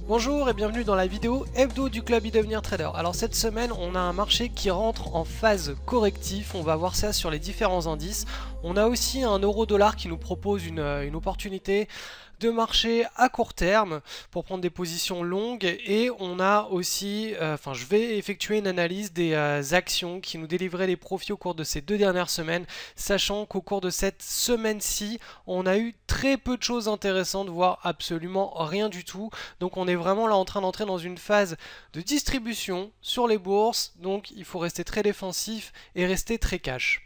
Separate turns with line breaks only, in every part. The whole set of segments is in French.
Bonjour et bienvenue dans la vidéo hebdo du club e-devenir trader. Alors cette semaine on a un marché qui rentre en phase correctif, on va voir ça sur les différents indices. On a aussi un euro-dollar qui nous propose une opportunité de marché à court terme pour prendre des positions longues, et on a aussi, je vais effectuer une analyse des actions qui nous délivraient des profits au cours de ces 2 dernières semaines, sachant qu'au cours de cette semaine-ci, on a eu très peu de choses intéressantes, voire absolument rien du tout. Donc on est vraiment là en train d'entrer dans une phase de distribution sur les bourses, donc il faut rester très défensif et rester très cash.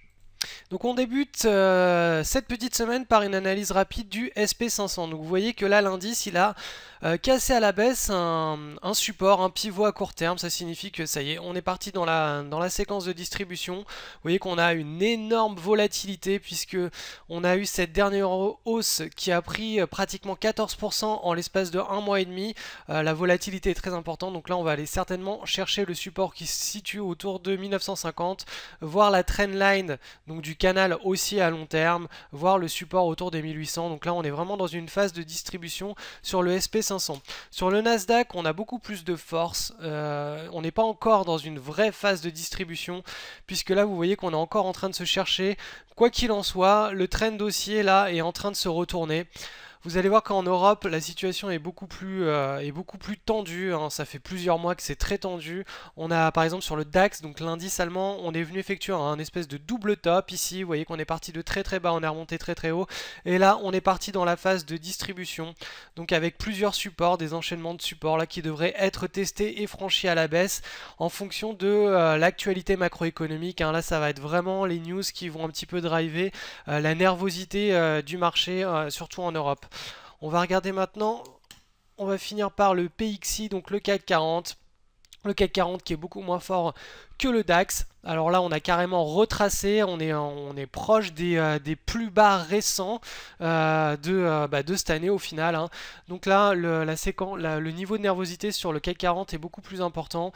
Donc on débute cette petite semaine par une analyse rapide du SP500. Donc vous voyez que là l'indice il a cassé à la baisse un support, un pivot à court terme. Ça signifie que ça y est, on est parti dans la séquence de distribution. Vous voyez qu'on a une énorme volatilité puisque on a eu cette dernière hausse qui a pris pratiquement 14% en l'espace de 1 mois et demi. La volatilité est très importante, donc là on va aller certainement chercher le support qui se situe autour de 1950, voir la trendline donc du canal haussier à long terme, voir le support autour des 1800. Donc là on est vraiment dans une phase de distribution sur le SP500. Sur le Nasdaq on a beaucoup plus de force, on n'est pas encore dans une vraie phase de distribution puisque là vous voyez qu'on est encore en train de se chercher. Quoi qu'il en soit, le trend haussier là est en train de se retourner. Vous allez voir qu'en Europe, la situation est beaucoup plus tendue, hein. Ça fait plusieurs mois que c'est très tendu. On a par exemple sur le DAX, donc l'indice allemand, on est venu effectuer un espèce de double top ici. Vous voyez qu'on est parti de très très bas, on est remonté très très haut. Et là, on est parti dans la phase de distribution. Donc avec plusieurs supports, des enchaînements de supports là qui devraient être testés et franchis à la baisse en fonction de l'actualité macroéconomique, hein. Là, ça va être vraiment les news qui vont un petit peu driver la nervosité du marché, surtout en Europe. On va regarder maintenant, on va finir par le PXI, donc le CAC 40. Le CAC 40 qui est beaucoup moins fort que le DAX. Alors là, on a carrément retracé, on est proche des plus bas récents de cette année au final, hein. Donc là, le niveau de nervosité sur le CAC 40 est beaucoup plus important.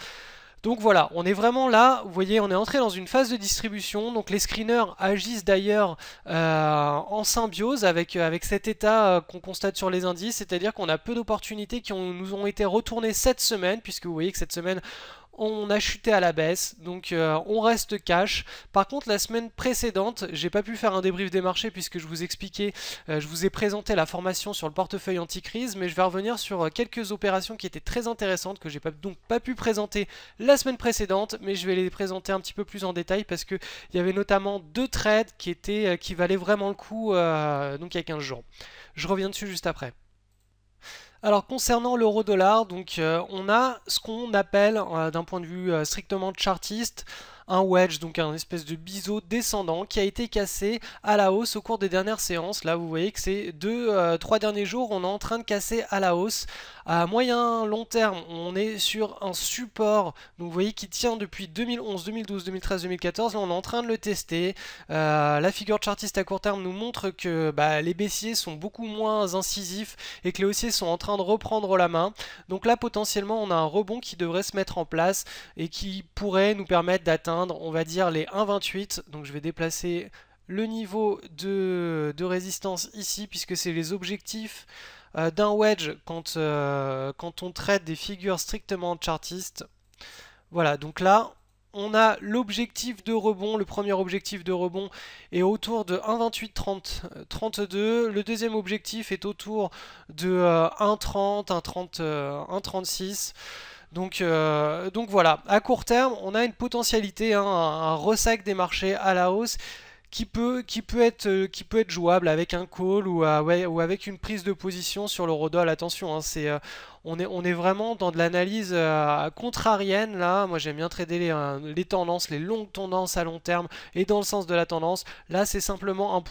Donc voilà, on est vraiment là, vous voyez, on est entré dans une phase de distribution. Donc les screeners agissent d'ailleurs en symbiose avec cet état qu'on constate sur les indices, c'est-à-dire qu'on a peu d'opportunités qui nous ont été retournées cette semaine, puisque vous voyez que cette semaine on a chuté à la baisse, donc on reste cash. Par contre la semaine précédente, j'ai pas pu faire un débrief des marchés puisque je vous expliquais, je vous ai présenté la formation sur le portefeuille anti-crise, mais je vais revenir sur quelques opérations qui étaient très intéressantes que j'ai donc pas pu présenter la semaine précédente, mais je vais les présenter un petit peu plus en détail parce que il y avait notamment 2 trades qui valaient vraiment le coup, donc il y a 15 jours. Je reviens dessus juste après. Alors concernant l'euro-dollar, donc on a ce qu'on appelle d'un point de vue strictement chartiste un wedge, donc un espèce de biseau descendant qui a été cassé à la hausse au cours des dernières séances. Là vous voyez que ces 3 derniers jours on est en train de casser à la hausse. À moyen long terme on est sur un support, donc vous voyez qui tient depuis 2011, 2012, 2013, 2014. Là on est en train de le tester. La figure chartiste à court terme nous montre que les baissiers sont beaucoup moins incisifs et que les haussiers sont en train de reprendre la main. Donc là potentiellement on a un rebond qui devrait se mettre en place et qui pourrait nous permettre d'atteindre, on va dire, les 1,28. Donc je vais déplacer le niveau de résistance ici puisque c'est les objectifs d'un wedge quand on traite des figures strictement chartistes. Voilà, donc là on a l'objectif de rebond, le premier objectif de rebond est autour de 1,2832. Le deuxième objectif est autour de 1,30, 1,36. Donc voilà, à court terme, on a une potentialité, hein, un ressac des marchés à la hausse qui peut être jouable avec un call ou avec une prise de position sur l'eurodoll. Attention, hein, on est vraiment dans de l'analyse contrarienne là. Moi j'aime bien trader les tendances, les longues tendances à long terme et dans le sens de la tendance. Là c'est simplement un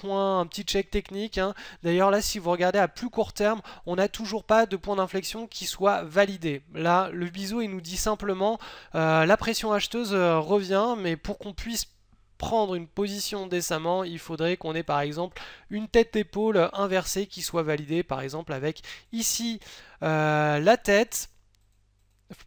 petit check technique, hein. D'ailleurs là si vous regardez à plus court terme, on n'a toujours pas de point d'inflexion qui soit validé. Là le biseau il nous dit simplement la pression acheteuse revient, mais pour qu'on puisse prendre une position décemment, il faudrait qu'on ait par exemple une tête d'épaule inversée qui soit validée, par exemple avec ici la tête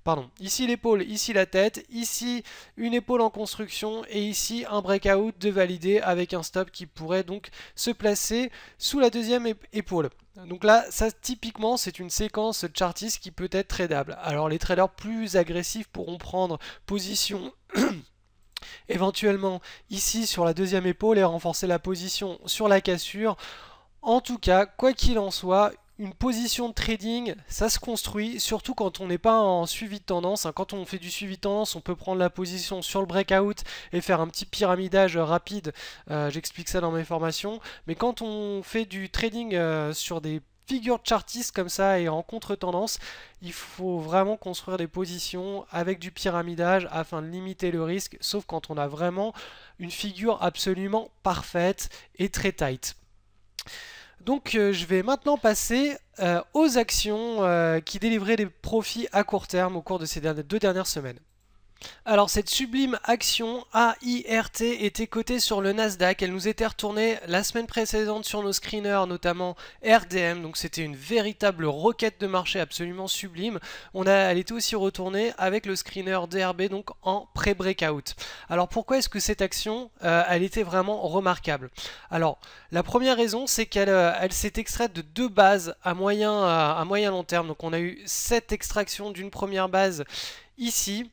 Pardon, ici l'épaule, ici la tête, ici une épaule en construction et ici un breakout de validé avec un stop qui pourrait donc se placer sous la deuxième épaule. Donc là, ça typiquement, c'est une séquence chartiste qui peut être tradable. Alors les traders plus agressifs pourront prendre position éventuellement ici sur la deuxième épaule et renforcer la position sur la cassure. En tout cas, quoi qu'il en soit, une position de trading, ça se construit, surtout quand on n'est pas en suivi de tendance. Quand on fait du suivi de tendance, on peut prendre la position sur le breakout et faire un petit pyramidage rapide. J'explique ça dans mes formations. Mais quand on fait du trading sur des figures chartistes comme ça et en contre-tendance, il faut vraiment construire des positions avec du pyramidage afin de limiter le risque, sauf quand on a vraiment une figure absolument parfaite et très tight. Donc je vais maintenant passer aux actions qui délivraient des profits à court terme au cours de ces deux dernières semaines. Alors cette sublime action AIRT était cotée sur le Nasdaq, elle nous était retournée la semaine précédente sur nos screeners, notamment RDM, donc c'était une véritable roquette de marché absolument sublime. Elle était aussi retournée avec le screener DRB, donc en pré-breakout. Alors pourquoi est-ce que cette action, elle était vraiment remarquable? Alors la première raison, c'est qu'elle s'est extraite de deux bases à moyen long terme, donc on a eu cette extraction d'une première base ici.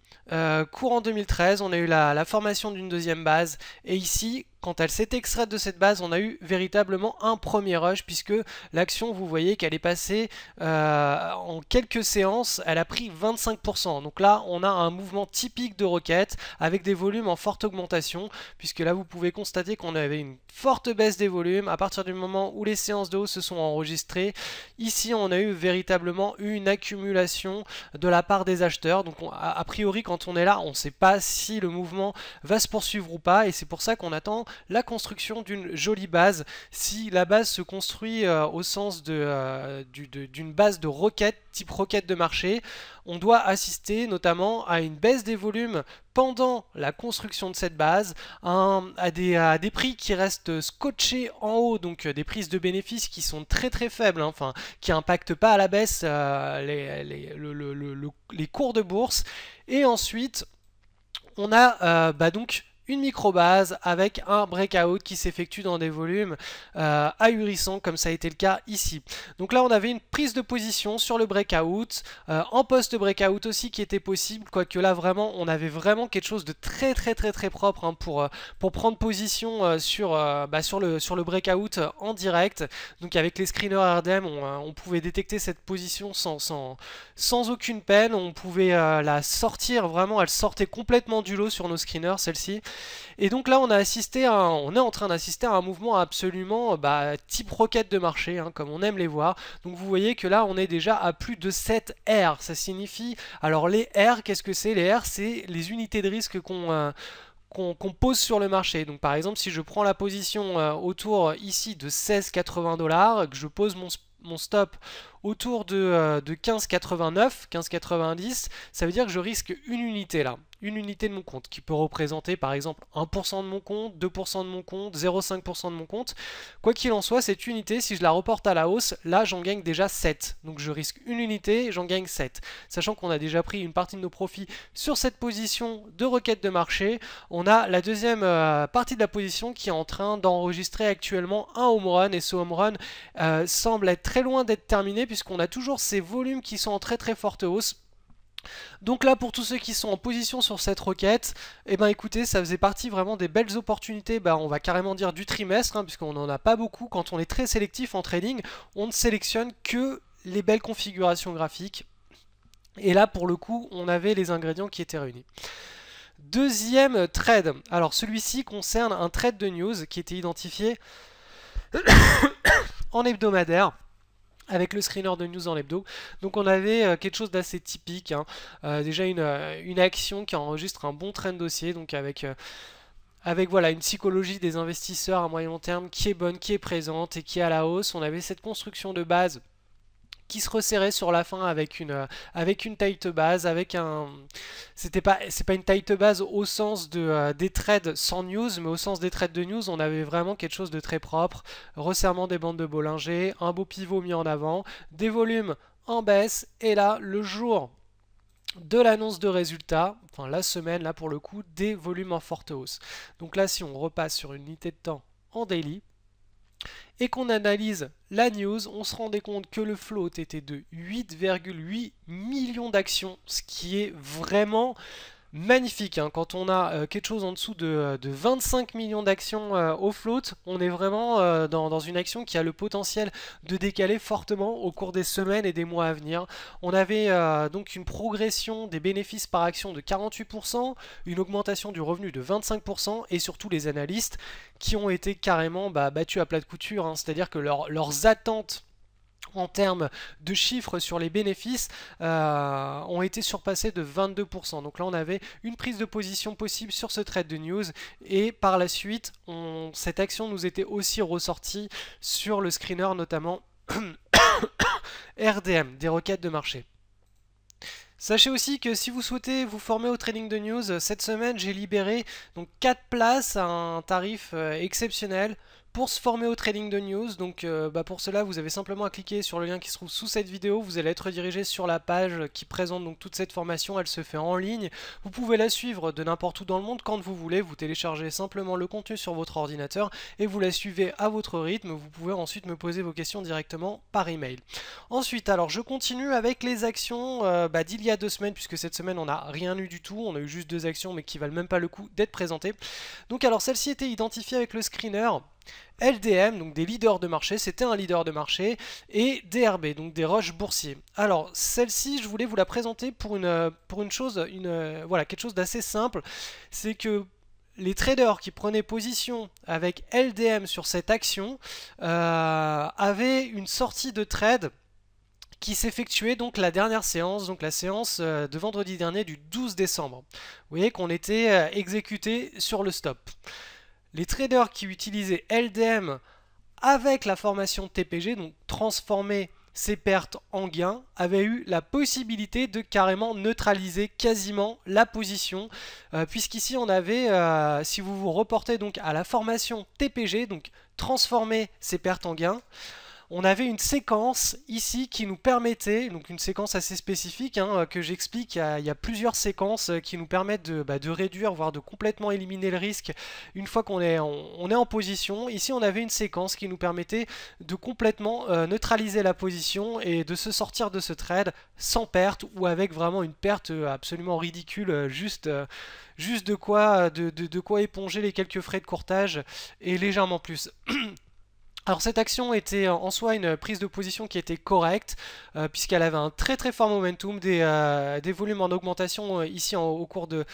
Courant 2013, on a eu la formation d'une deuxième base et ici, quand elle s'est extraite de cette base, on a eu véritablement un premier rush puisque l'action, vous voyez qu'elle est passée en quelques séances, elle a pris 25%. Donc là, on a un mouvement typique de requête avec des volumes en forte augmentation puisque là, vous pouvez constater qu'on avait une forte baisse des volumes à partir du moment où les séances de hausse se sont enregistrées. Ici, on a eu véritablement une accumulation de la part des acheteurs. Donc a priori, quand on est là, on ne sait pas si le mouvement va se poursuivre ou pas et c'est pour ça qu'on attend la construction d'une jolie base. Si la base se construit au sens d'une base de requête, type requête de marché, on doit assister notamment à une baisse des volumes pendant la construction de cette base, à des prix qui restent scotchés en haut, donc des prises de bénéfices qui sont très très faibles, enfin qui n'impactent pas à la baisse les cours de bourse. Et ensuite, on a donc une micro-base avec un breakout qui s'effectue dans des volumes ahurissants comme ça a été le cas ici. Donc là on avait une prise de position sur le breakout, en post-breakout aussi qui était possible, quoique là vraiment on avait vraiment quelque chose de très propre hein, pour prendre position sur le breakout en direct. Donc avec les screeners RDM on pouvait détecter cette position sans aucune peine, on pouvait la sortir vraiment, elle sortait complètement du lot sur nos screeners celle-ci. Et donc là on est en train d'assister à un mouvement absolument type roquette de marché, hein, comme on aime les voir. Donc vous voyez que là on est déjà à plus de 7 R, ça signifie, alors les R, qu'est-ce que c'est? Les R, c'est les unités de risque qu'on pose sur le marché. Donc par exemple si je prends la position autour ici de 16,80 $, que je pose mon stop autour de 15,89, 15,90, ça veut dire que je risque une unité là, une unité de mon compte qui peut représenter par exemple 1% de mon compte, 2% de mon compte, 0,5% de mon compte. Quoi qu'il en soit, cette unité, si je la reporte à la hausse, là j'en gagne déjà 7. Donc je risque une unité et j'en gagne 7. Sachant qu'on a déjà pris une partie de nos profits sur cette position de requête de marché, on a la deuxième partie de la position qui est en train d'enregistrer actuellement un home run et ce home run semble être très loin d'être terminé puisqu'on a toujours ces volumes qui sont en très forte hausse. Donc là pour tous ceux qui sont en position sur cette requête, et écoutez, ça faisait partie vraiment des belles opportunités, on va carrément dire du trimestre, hein, puisqu'on n'en a pas beaucoup. Quand on est très sélectif en trading, on ne sélectionne que les belles configurations graphiques. Et là pour le coup, on avait les ingrédients qui étaient réunis. Deuxième trade, alors celui-ci concerne un trade de news qui était identifié en hebdomadaire, avec le screener de news en hebdo. Donc on avait quelque chose d'assez typique, hein. Déjà une action qui enregistre un bon trend haussier, donc avec voilà, une psychologie des investisseurs à moyen long terme qui est bonne, qui est présente et qui est à la hausse. On avait cette construction de base qui se resserrait sur la fin avec une tight base, c'est pas une tight base au sens des trades sans news, mais au sens des trades de news, on avait vraiment quelque chose de très propre, resserrement des bandes de Bollinger, un beau pivot mis en avant, des volumes en baisse, et là, le jour de l'annonce de résultats, enfin la semaine là pour le coup, des volumes en forte hausse. Donc là si on repasse sur une unité de temps en daily, et qu'on analyse la news, on se rendait compte que le float était de 8,8 millions d'actions, ce qui est vraiment magnifique, hein. Quand on a quelque chose en dessous de 25 millions d'actions au float, on est vraiment dans une action qui a le potentiel de décaler fortement au cours des semaines et des mois à venir. On avait donc une progression des bénéfices par action de 48%, une augmentation du revenu de 25% et surtout les analystes qui ont été carrément battus à plat de couture, hein. C'est-à-dire que leurs attentes en termes de chiffres sur les bénéfices ont été surpassés de 22%. Donc là on avait une prise de position possible sur ce trade de news et par la suite cette action nous était aussi ressortie sur le screener notamment RDM, des requêtes de marché. Sachez aussi que si vous souhaitez vous former au trading de news, cette semaine j'ai libéré donc 4 places à un tarif exceptionnel pour se former au trading de news. Donc pour cela vous avez simplement à cliquer sur le lien qui se trouve sous cette vidéo, vous allez être redirigé sur la page qui présente donc toute cette formation, elle se fait en ligne. Vous pouvez la suivre de n'importe où dans le monde quand vous voulez, vous téléchargez simplement le contenu sur votre ordinateur et vous la suivez à votre rythme. Vous pouvez ensuite me poser vos questions directement par email. Ensuite, alors je continue avec les actions d'il y a 2 semaines, puisque cette semaine on n'a rien eu du tout, on a eu juste 2 actions mais qui valent même pas le coup d'être présentées. Donc alors celle-ci était identifiée avec le screener LDM, donc des leaders de marché, c'était un leader de marché, et DRB, donc des roches boursiers. Alors celle-ci, je voulais vous la présenter pour une chose, voilà, quelque chose d'assez simple, c'est que les traders qui prenaient position avec LDM sur cette action avaient une sortie de trade qui s'effectuait donc la dernière séance, donc la séance de vendredi dernier du 12 décembre. Vous voyez qu'on était exécuté sur le stop. Les traders qui utilisaient LDM avec la formation TPG, donc transformer ses pertes en gains, avaient eu la possibilité de carrément neutraliser quasiment la position, puisqu'ici on avait, si vous vous reportez donc à la formation TPG, donc transformer ses pertes en gains, on avait une séquence ici qui nous permettait, donc une séquence assez spécifique que j'explique, il y a plusieurs séquences qui nous permettent de réduire, voire de complètement éliminer le risque une fois qu'on est, on est en position. Ici on avait une séquence qui nous permettait de complètement neutraliser la position et de se sortir de ce trade sans perte ou avec vraiment une perte absolument ridicule, juste de quoi éponger les quelques frais de courtage et légèrement plus. Alors cette action était en soi une prise de position qui était correcte puisqu'elle avait un très fort momentum, des volumes en augmentation ici au cours de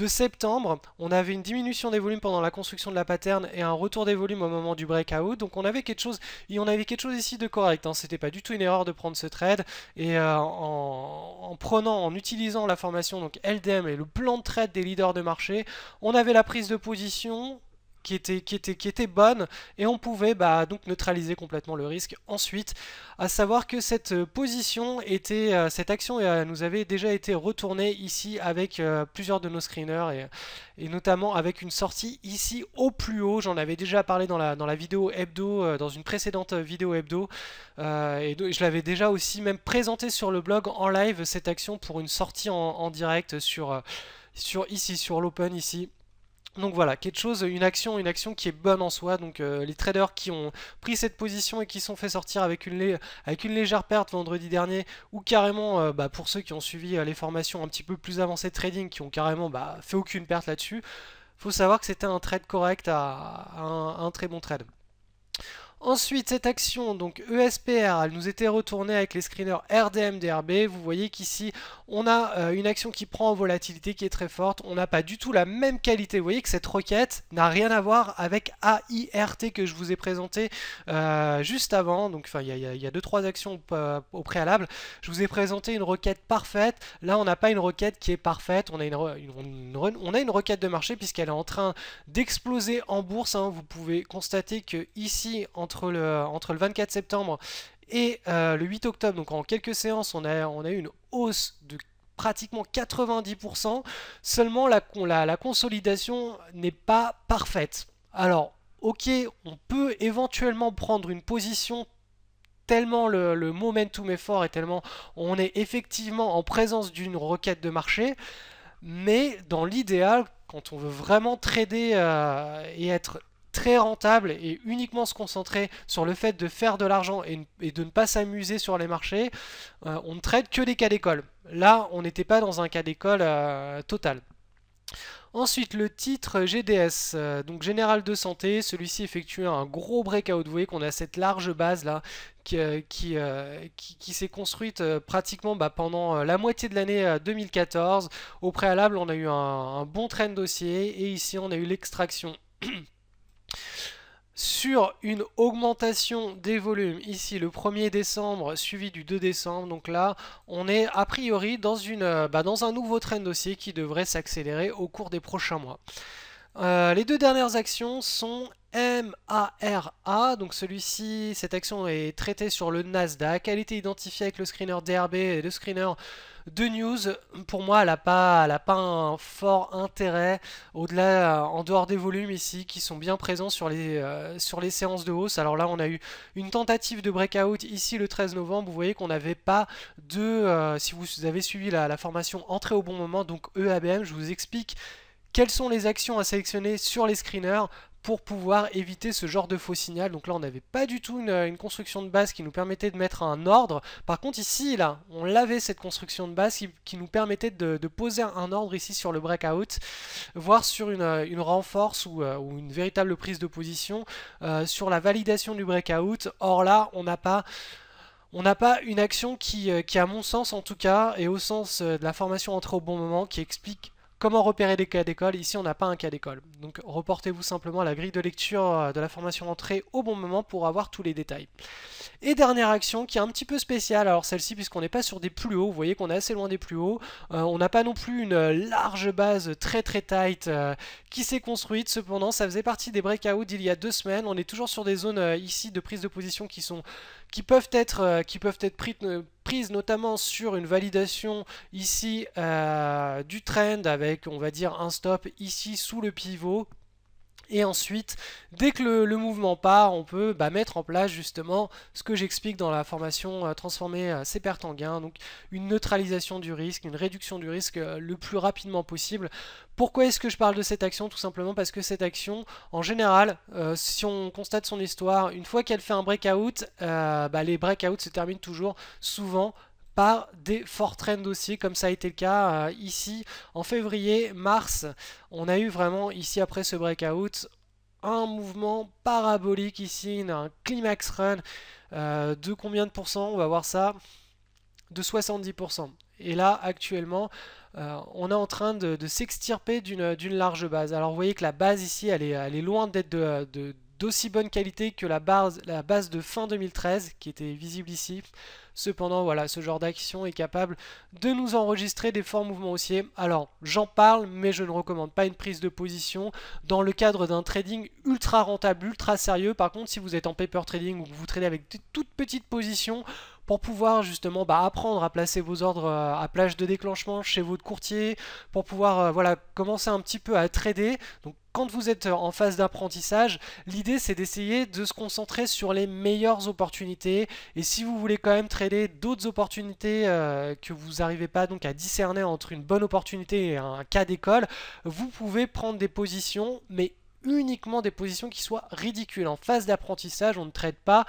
septembre. On avait une diminution des volumes pendant la construction de la pattern et un retour des volumes au moment du breakout. Donc on avait quelque chose ici de correct, hein. C'était pas du tout une erreur de prendre ce trade et en utilisant la formation donc LDM et le plan de trade des leaders de marché, on avait la prise de position qui était bonne et on pouvait donc neutraliser complètement le risque ensuite. À savoir que cette position était, cette action nous avait déjà été retournée ici avec plusieurs de nos screeners et notamment avec une sortie ici au plus haut. J'en avais déjà parlé dans la vidéo hebdo, dans une précédente vidéo hebdo et je l'avais déjà aussi même présenté sur le blog en live cette action pour une sortie en direct sur l'open ici. Donc voilà, une action qui est bonne en soi. Donc les traders qui ont pris cette position et qui sont fait sortir avec une légère perte vendredi dernier, ou carrément pour ceux qui ont suivi les formations un petit peu plus avancées de trading, qui ont carrément fait aucune perte là-dessus, faut savoir que c'était un trade correct un très bon trade. Ensuite, cette action, donc ESPR, elle nous était retournée avec les screeners RDM, DRB. Vous voyez qu'ici, on a une action qui prend en volatilité, qui est très forte. On n'a pas du tout la même qualité. Vous voyez que cette requête n'a rien à voir avec AIRT que je vous ai présenté juste avant. Donc, il y a 2-3 actions au préalable. Je vous ai présenté une requête parfaite. Là, on n'a pas une requête qui est parfaite. On a une requête de marché puisqu'elle est en train d'exploser en bourse, hein. Vous pouvez constater que ici, entre le 24 septembre et le 8 octobre, donc en quelques séances, on a eu une hausse de pratiquement 90%. Seulement la consolidation n'est pas parfaite. Alors, ok, on peut éventuellement prendre une position tellement le momentum est fort et tellement on est effectivement en présence d'une requête de marché. Mais dans l'idéal, quand on veut vraiment trader et être très rentable et uniquement se concentrer sur le fait de faire de l'argent et de ne pas s'amuser sur les marchés, on ne trade que des cas d'école. Là, on n'était pas dans un cas d'école total. Ensuite, le titre GDS, donc Général de Santé, celui-ci effectue un gros breakout. Vous voyez qu'on a cette large base là qui s'est construite pratiquement pendant la moitié de l'année 2014. Au préalable, on a eu un bon trend haussier et ici on a eu l'extraction sur une augmentation des volumes ici le 1er décembre suivi du 2 décembre. Donc là on est a priori dans un nouveau trend haussier qui devrait s'accélérer au cours des prochains mois. Les deux dernières actions sont MARA, donc celui-ci, cette action est traitée sur le Nasdaq, elle était identifiée avec le screener DRB et le screener de news. Pour moi, elle n'a pas un fort intérêt au-delà, en dehors des volumes ici qui sont bien présents sur les séances de hausse. Alors là, on a eu une tentative de breakout ici le 13 novembre. Vous voyez qu'on n'avait pas si vous avez suivi la formation entrée au bon moment, donc EABM, je vous explique quelles sont les actions à sélectionner sur les screeners pour pouvoir éviter ce genre de faux signal. Donc là on n'avait pas du tout une construction de base qui nous permettait de mettre un ordre. Par contre ici là on l'avait, cette construction de base qui nous permettait de poser un ordre ici sur le breakout, voire sur une renforce ou une véritable prise de position sur la validation du breakout. Or là on n'a pas une action qui à mon sens en tout cas, et au sens de la formation entrée au bon moment, qui explique comment repérer des cas d'école. Ici on n'a pas un cas d'école. Donc reportez-vous simplement à la grille de lecture de la formation entrée au bon moment pour avoir tous les détails. Et dernière action qui est un petit peu spéciale, alors celle-ci puisqu'on n'est pas sur des plus hauts, vous voyez qu'on est assez loin des plus hauts, on n'a pas non plus une large base très tight qui s'est construite. Cependant ça faisait partie des breakouts d'il y a 2 semaines, on est toujours sur des zones ici de prise de position qui peuvent être prises notamment sur une validation ici du trend avec, on va dire, un stop ici sous le pivot. Et ensuite, dès que le mouvement part, on peut mettre en place justement ce que j'explique dans la formation transformer ses pertes en gains, donc une neutralisation du risque, une réduction du risque le plus rapidement possible. Pourquoi est-ce que je parle de cette action? Tout simplement parce que cette action, en général, si on constate son histoire, une fois qu'elle fait un breakout, les breakouts se terminent toujours souvent par des forts trends aussi, comme ça a été le cas ici en février, mars. On a eu vraiment ici après ce breakout un mouvement parabolique ici, un climax run de combien de pourcents? On va voir ça, de 70%. Et là actuellement on est en train de s'extirper d'une large base. Alors vous voyez que la base ici elle est loin d'être d'aussi bonne qualité que la base de fin 2013 qui était visible ici. Cependant voilà, ce genre d'action est capable de nous enregistrer des forts mouvements haussiers. Alors j'en parle mais je ne recommande pas une prise de position dans le cadre d'un trading ultra rentable, ultra sérieux. Par contre si vous êtes en paper trading ou que vous tradez avec de toutes petites positions, pour pouvoir justement apprendre à placer vos ordres à plage de déclenchement chez votre courtier, pour pouvoir commencer un petit peu à trader. Donc quand vous êtes en phase d'apprentissage, l'idée c'est d'essayer de se concentrer sur les meilleures opportunités. Et si vous voulez quand même trader d'autres opportunités que vous n'arrivez pas donc à discerner entre une bonne opportunité et un cas d'école, vous pouvez prendre des positions, mais uniquement des positions qui soient ridicules. En phase d'apprentissage, on ne trade pas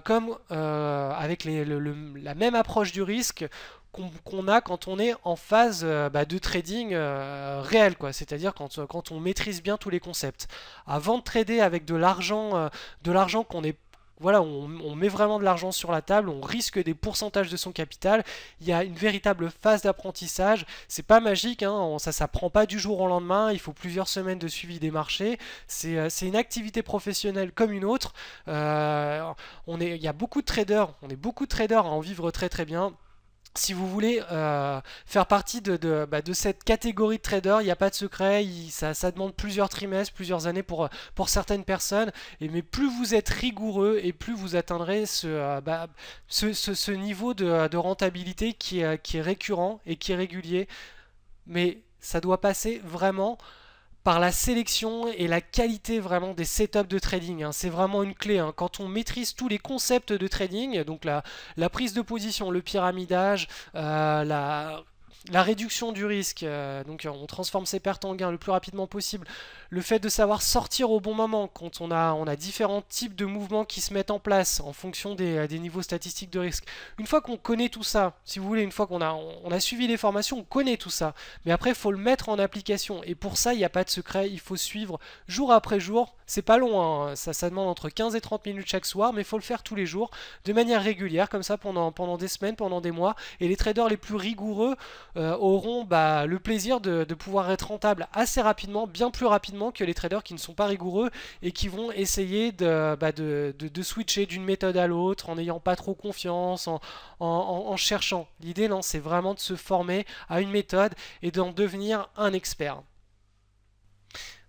comme avec la même approche du risque qu'on a quand on est en phase de trading réel, c'est-à-dire quand on maîtrise bien tous les concepts. Avant de trader avec de l'argent qu'on est on met vraiment de l'argent sur la table, on risque des pourcentages de son capital. Il y a une véritable phase d'apprentissage. C'est pas magique, ça s'apprend pas du jour au lendemain. Il faut plusieurs semaines de suivi des marchés. C'est une activité professionnelle comme une autre. Il y a beaucoup de traders, on est beaucoup de traders à en vivre très très bien. Si vous voulez faire partie de cette catégorie de traders, il n'y a pas de secret, ça demande plusieurs trimestres, plusieurs années pour certaines personnes, mais plus vous êtes rigoureux et plus vous atteindrez ce niveau de rentabilité qui est récurrent et qui est régulier. Mais ça doit passer vraiment par la sélection et la qualité vraiment des setups de trading. C'est vraiment une clé. Quand on maîtrise tous les concepts de trading, donc la prise de position, le pyramidage, la réduction du risque, donc on transforme ses pertes en gains le plus rapidement possible, le fait de savoir sortir au bon moment quand on a différents types de mouvements qui se mettent en place en fonction des niveaux statistiques de risque. Une fois qu'on connaît tout ça, si vous voulez, une fois qu'on a suivi les formations, on connaît tout ça, mais après il faut le mettre en application, et pour ça il n'y a pas de secret, il faut suivre jour après jour. C'est pas long, ça demande entre 15 et 30 minutes chaque soir, mais il faut le faire tous les jours de manière régulière, comme ça pendant des semaines, pendant des mois, et les traders les plus rigoureux auront le plaisir de pouvoir être rentables assez rapidement, bien plus rapidement que les traders qui ne sont pas rigoureux et qui vont essayer de switcher d'une méthode à l'autre en n'ayant pas trop confiance, en cherchant. L'idée, non, c'est vraiment de se former à une méthode et d'en devenir un expert.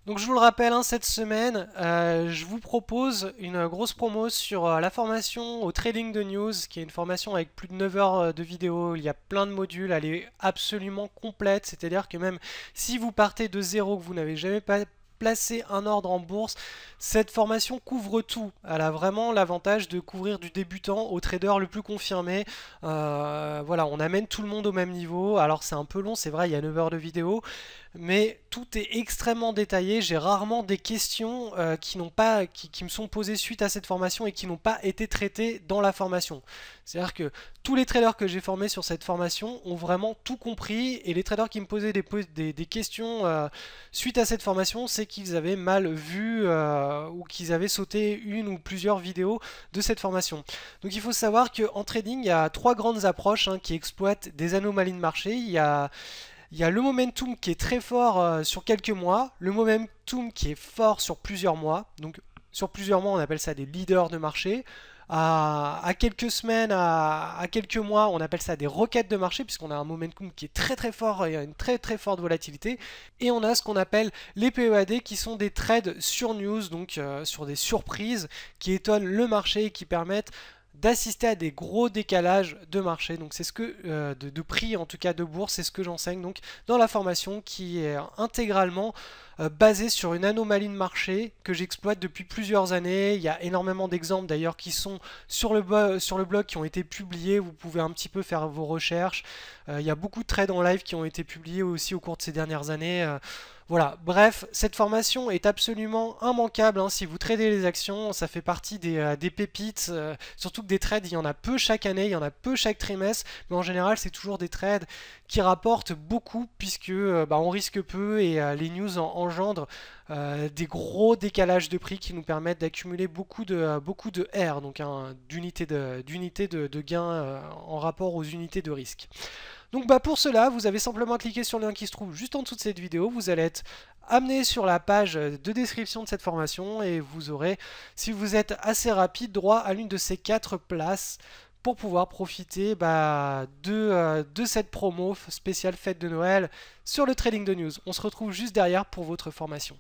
Donc je vous le rappelle, cette semaine, je vous propose une grosse promo sur la formation au trading de news, qui est une formation avec plus de 9 heures de vidéo. Il y a plein de modules, elle est absolument complète, c'est-à-dire que même si vous partez de zéro, que vous n'avez jamais placé un ordre en bourse, cette formation couvre tout. Elle a vraiment l'avantage de couvrir du débutant au trader le plus confirmé. Voilà, on amène tout le monde au même niveau. Alors c'est un peu long, c'est vrai, il y a 9 heures de vidéo, mais tout est extrêmement détaillé. J'ai rarement des questions qui me sont posées suite à cette formation et qui n'ont pas été traitées dans la formation. C'est-à-dire que tous les traders que j'ai formés sur cette formation ont vraiment tout compris, et les traders qui me posaient des questions suite à cette formation, c'est qu'ils avaient mal vu ou qu'ils avaient sauté une ou plusieurs vidéos de cette formation. Donc il faut savoir qu'en trading, il y a trois grandes approches qui exploitent des anomalies de marché. Il y a le momentum qui est très fort sur quelques mois, le momentum qui est fort sur plusieurs mois. Donc sur plusieurs mois, on appelle ça des leaders de marché. À quelques semaines, à quelques mois, on appelle ça des roquettes de marché, puisqu'on a un momentum qui est très très fort et une très très forte volatilité. Et on a ce qu'on appelle les PEAD, qui sont des trades sur news, donc sur des surprises qui étonnent le marché et qui permettent d'assister à des gros décalages de marché. Donc c'est ce que de prix, en tout cas de bourse, c'est ce que j'enseigne donc dans la formation, qui est intégralement basée sur une anomalie de marché que j'exploite depuis plusieurs années. Il y a énormément d'exemples d'ailleurs qui sont sur le blog, qui ont été publiés. Vous pouvez un petit peu faire vos recherches. Il y a beaucoup de trades en live qui ont été publiés aussi au cours de ces dernières années. Voilà, bref, cette formation est absolument immanquable si vous tradez les actions. Ça fait partie des pépites, surtout que des trades, il y en a peu chaque année, il y en a peu chaque trimestre, mais en général c'est toujours des trades qui rapportent beaucoup, puisque on risque peu, et les news engendrent des gros décalages de prix qui nous permettent d'accumuler beaucoup de R, donc d'unités de gain en rapport aux unités de risque. Donc pour cela, vous avez simplement cliqué sur le lien qui se trouve juste en dessous de cette vidéo. Vous allez être amené sur la page de description de cette formation, et vous aurez, si vous êtes assez rapide, droit à l'une de ces 4 places pour pouvoir profiter de cette promo spéciale fête de Noël sur le trading de news. On se retrouve juste derrière pour votre formation.